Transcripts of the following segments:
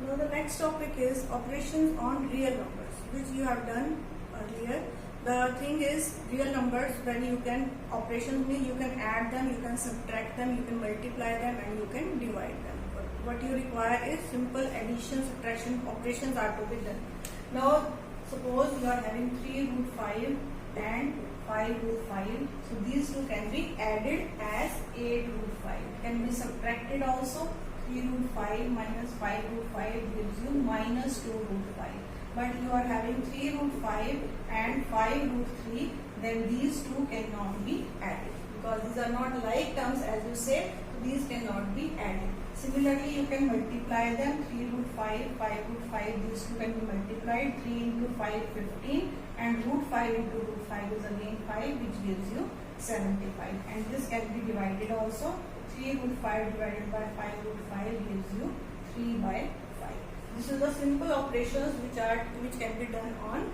Now the next topic is operations on real numbers, which you have done earlier. The thing is, real numbers, when you can, operations mean you can add them, you can subtract them, you can multiply them, and you can divide them. But what you require is simple addition, subtraction operations are to be done. Now suppose you are having 3 root 5 and 5 root 5. So these two can be added as 8 root 5. Can be subtracted also. 3 root 5 minus 5 root 5 gives you minus 2 root 5. But you are having 3 root 5 and 5 root 3, then these two cannot be added because these are not like terms as you say, so these cannot be added. Similarly, you can multiply them. 3 root 5, 5 root 5, these two can be multiplied. 3 into 5, 15, and root 5 into root 5 is again 5, which gives you 75. And this can be divided also. 3 root 5 divided by 5 root 5 gives you 3 by 5. This is the simple operations which can be done on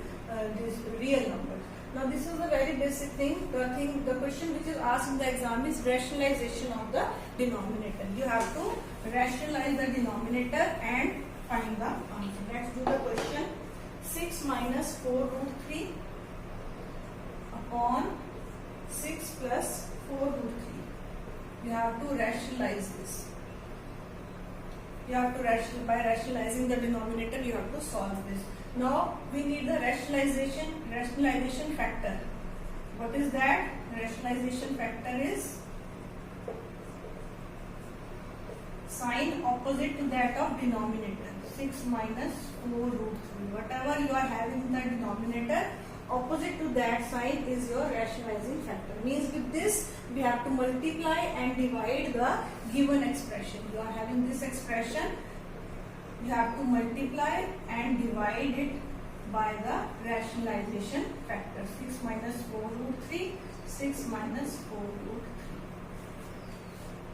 these real numbers. Now this is a very basic thing. The question which is asked in the exam is rationalization of the denominator. You have to rationalize the denominator and find the answer. Let's do the question. 6 minus 4 root 3 upon 6 plus 4 root 3. You have to rationalize this. You have to by rationalizing the denominator, you have to solve this. Now we need the rationalization factor. What is that? Rationalization factor is sign opposite to that of denominator. 6 minus 4 root 3. Whatever you are having in the denominator, opposite to that sign is your rationalizing factor. Means with this we have to multiply and divide the given expression. You are having this expression, you have to multiply and divide it by the rationalization factor. 6 minus 4 root 3, 6 minus 4 root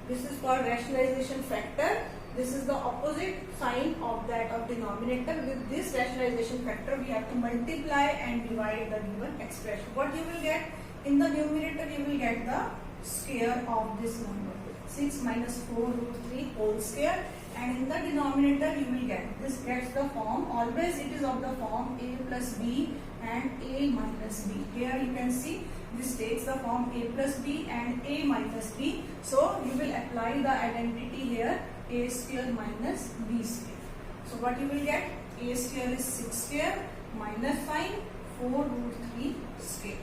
3. This is called rationalization factor. This is the opposite sign of that of denominator. With this rationalization factor, we have to multiply and divide the given expression. What you will get? In the numerator, you will get the square of this number. 6 minus 4 root 3 whole square. And in the denominator, you will get, this gets the form, always it is of the form a plus b and a minus b. Here you can see this takes the form a plus b and a minus b. So you will apply the identity here, a square minus b square. So what you will get? A square is 6 square minus sign 4 root 3 square.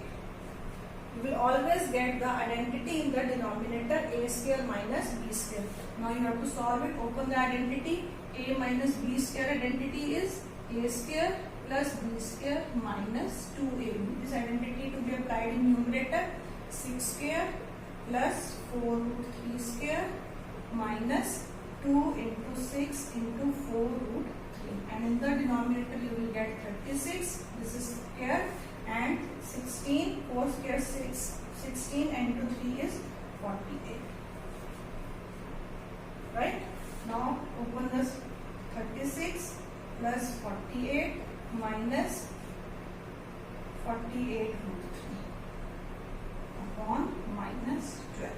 You will always get the identity in the denominator a square minus b square. Now you have to solve it. Open the identity. A minus b square identity is a square plus b square minus 2ab. This identity to be applied in numerator. 6 square plus 4 root 3 square minus 2 into 6 into 4 root 3. And in the denominator you will get 36. This is square. And 16, 4 square 6, 16 and into 3 is 48. Right? Now open this 36 plus 48 minus 48 root 3 upon minus 12.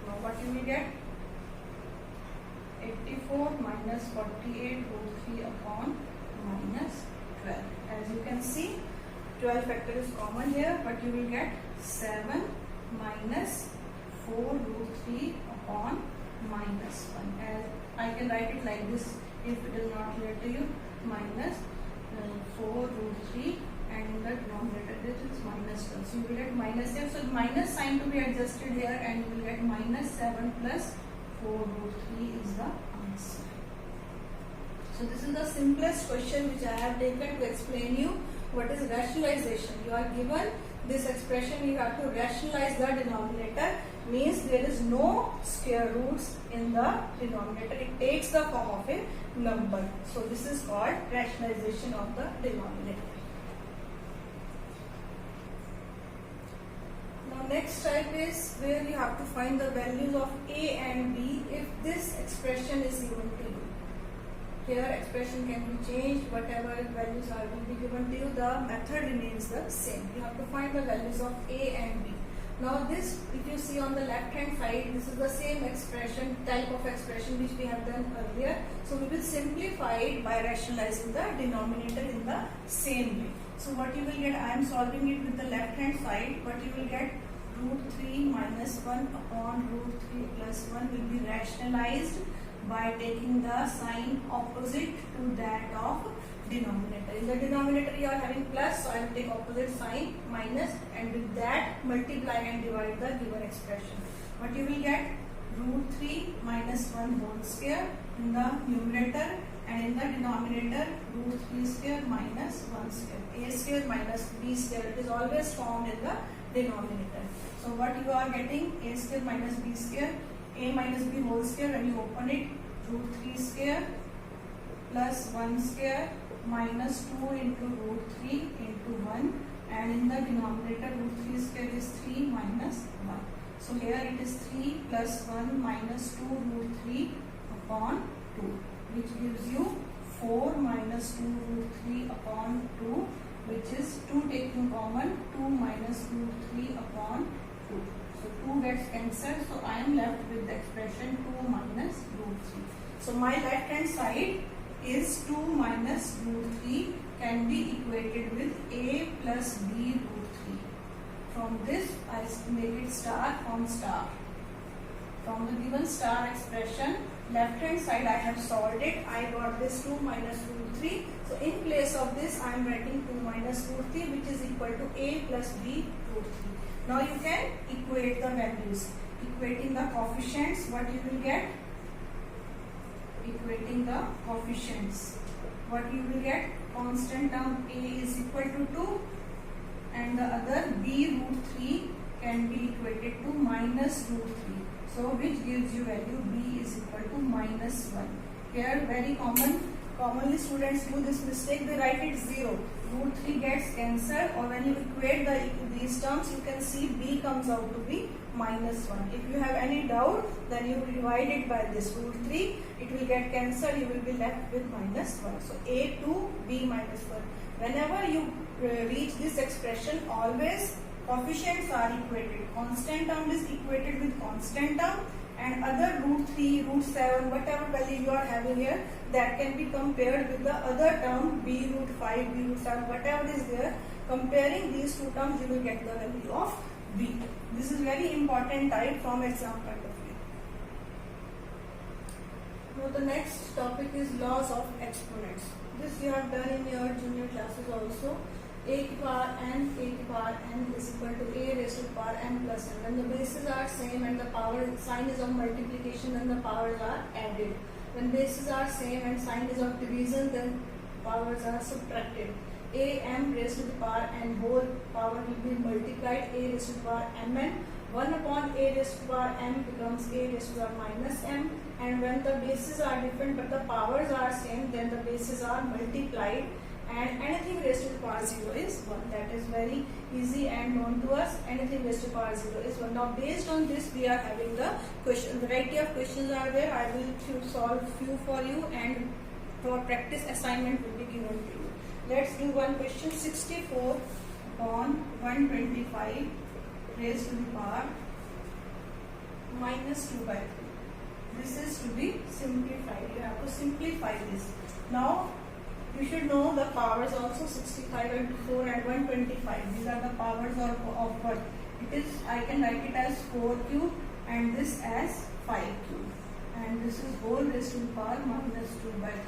Now what you will get? 84 minus 48 root 3 upon minus 12. As you can see, 12 factor is common here, but you will get 7 minus 4 root 3 upon minus 1. As I can write it like this if it is not clear to you, minus 4 root 3 and in the denominator this is minus 12. So you will get minus 7. So minus sign to be adjusted here and you will get minus 7 plus 4 root 3 is the answer. So this is the simplest question which I have taken to explain you what is rationalization. You are given this expression, you have to rationalize the denominator, means there is no square roots in the denominator. It takes the form of a number. So this is called rationalization of the denominator. Now next type is where you have to find the values of a and b if this expression is given to you. Here expression can be changed, whatever values will be given to you, the method remains the same. You have to find the values of a and b. Now this, if you see on the left hand side, this is the same expression, type of expression which we have done earlier. So we will will simplify it by rationalizing the denominator in the same way. So what you will get, I am solving it with the left hand side, but you will get root 3 minus 1 upon root 3 plus 1 will be rationalized by taking the sign opposite to that of denominator. In the denominator you are having plus, so I will take opposite sign minus, and with that multiply and divide the given expression. What you will get, root 3 minus 1 whole square in the numerator, and in the denominator root 3 square minus 1 square. A square minus b square, it is always found in the denominator. So what you are getting, a square minus b square, a minus b whole square, when you open it, root 3 square plus 1 square minus 2 into root 3 into 1, and in the denominator root 3 square is 3 minus 1. So here it is 3 plus 1 minus 2 root 3 upon 2, which gives you 4 minus 2 root 3 upon 2, which is 2 taking common, 2 minus root 3 upon 2. So 2 gets cancelled, so I am left with the expression 2 minus root 3. So my left hand side is 2 minus root 3 can be equated with a plus b root 3. From this I make it star from star. From the given star expression, left hand side I have solved it. I got this 2 minus root 3. So in place of this I am writing 2 minus root 3, which is equal to a plus b root 3. Now you can equate the values. Equating the coefficients, what you will get? Equating the coefficients, what you will get? Constant term a is equal to 2, and the other b root 3 can be equated to minus root 3. So which gives you value b is equal to minus 1. Here very commonly students do this mistake, they write it 0. Root 3 gets cancelled, or when you equate these terms you can see b comes out to be minus 1. If you have any doubt, then you will divide it by this root 3, it will get cancelled, you will be left with minus 1. So a 2, b minus 1. Whenever you reach this expression, always coefficients are equated. Constant term is equated with constant term, and other root 3, root 7, whatever value you are having here, that can be compared with the other term b root 5, b root 7, whatever is there. Comparing these two terms, you will get the value of b. This is very important type from exam point of view. Now the next topic is laws of exponents. This you have done in your junior classes also. A to the power n is equal to a raised to the power n plus n. When the bases are same and the power sign is of multiplication, then the powers are added. When bases are same and sign is of division, then powers are subtracted. A m raised to the power n whole power will be multiplied, a raised to the power mn. 1 upon a raised to the power m becomes a raised to the power minus m. And when the bases are different but the powers are same, then the bases are multiplied, and anything raised to the power 0 is 1. That is very easy and known to us. Anything raised to the power 0 is 1. Now based on this we are having the question. Variety of questions are there. I will solve few for you, and for practice assignment will be given to you. Let's do one question. 64 upon 125 raised to the power minus 2 by 3. This is to be simplified. You have to simplify this. Now you should know the powers also. 65 and 4 and 125. These are the powers of what? It is, I can write it as 4 cube and this as 5 cube. And this is whole raised to the power minus 2 by 3.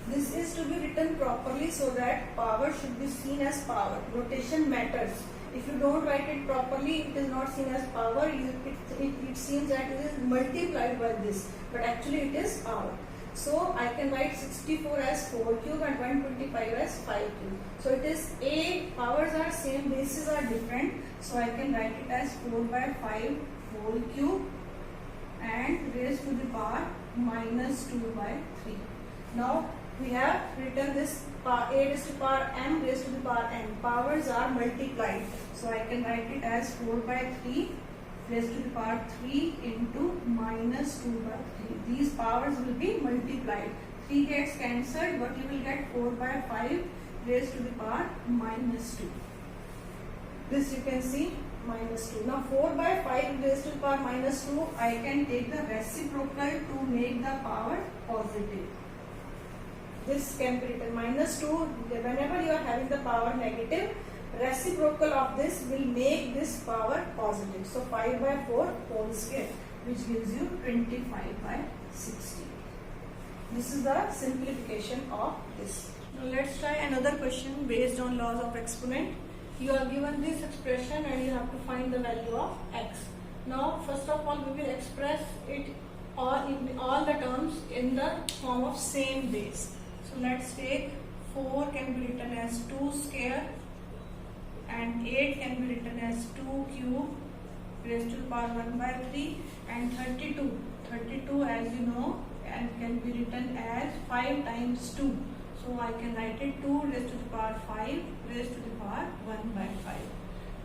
This is to be written properly so that power should be seen as power. Notation matters. If you don't write it properly, it is not seen as power. It seems that it is multiplied by this, but actually it is power. So I can write 64 as 4 cube and 125 as 5 cube. So it is a, powers are same, bases are different. So I can write it as 4 by 5 whole cube and raised to the power minus 2 by 3. Now we have written this a raised to the power m raised to the power n. Powers are multiplied. So I can write it as 4 by 3 raised to the power 3 into minus 2 by 3. These powers will be multiplied. 3 gets cancelled, but you will get 4 by 5 raised to the power minus 2. This you can see minus 2. Now 4 by 5 raised to the power minus 2, I can take the reciprocal to make the power positive. this can be written minus 2. Whenever you are having the power negative, reciprocal of this will make this power positive. So 5 by 4 whole square, which gives you 25 by 60. This is the simplification of this. Now let's try another question based on laws of exponent. You are given this expression and you have to find the value of x. Now first of all we will express it all the terms in the form of same base. So let's take 4 can be written as 2 square and 8 can be written as 2 cube raised to the power 1 by 3, and 32 as you know and can be written as 5 times 2. So I can write it 2 raised to the power 5 raised to the power 1 by 5.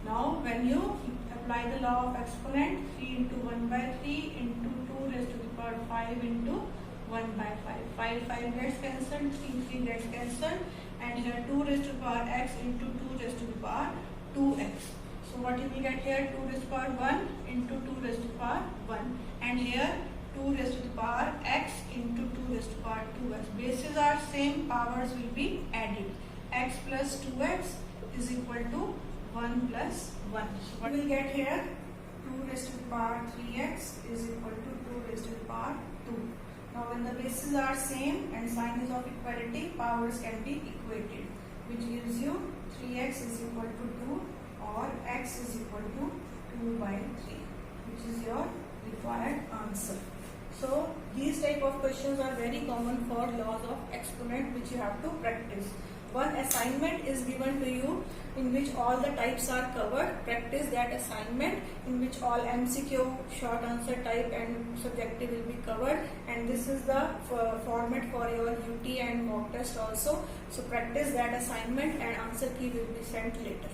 Now when you apply the law of exponent, 3 into 1 by 3 into 2 raised to the power 5 into 1 by 5. 5 gets cancelled, 3 gets cancelled, and here 2 raised to the power x into 2 raised to the power 2x. So what you will get here, 2 raised to the power 1 into 2 raised to the power 1, and here 2 raised to the power x into 2 raised to the power 2x. Bases are same, powers will be added. X plus 2x is equal to 1 plus 1. So what we will get here, 2 raised to the power 3x is equal to 2 raised to the power 2. Now when the bases are same and sign is of equality, powers can be equated, which gives you 3x is equal to 2 or x is equal to 2 by 3, which is your required answer. So these type of questions are very common for laws of exponent, which you have to practice. One assignment is given to you in which all the types are covered. Practice that assignment in which all MCQ, short answer type and subjective will be covered, and this is the format for your UT and mock test also. So practice that assignment and answer key will be sent later.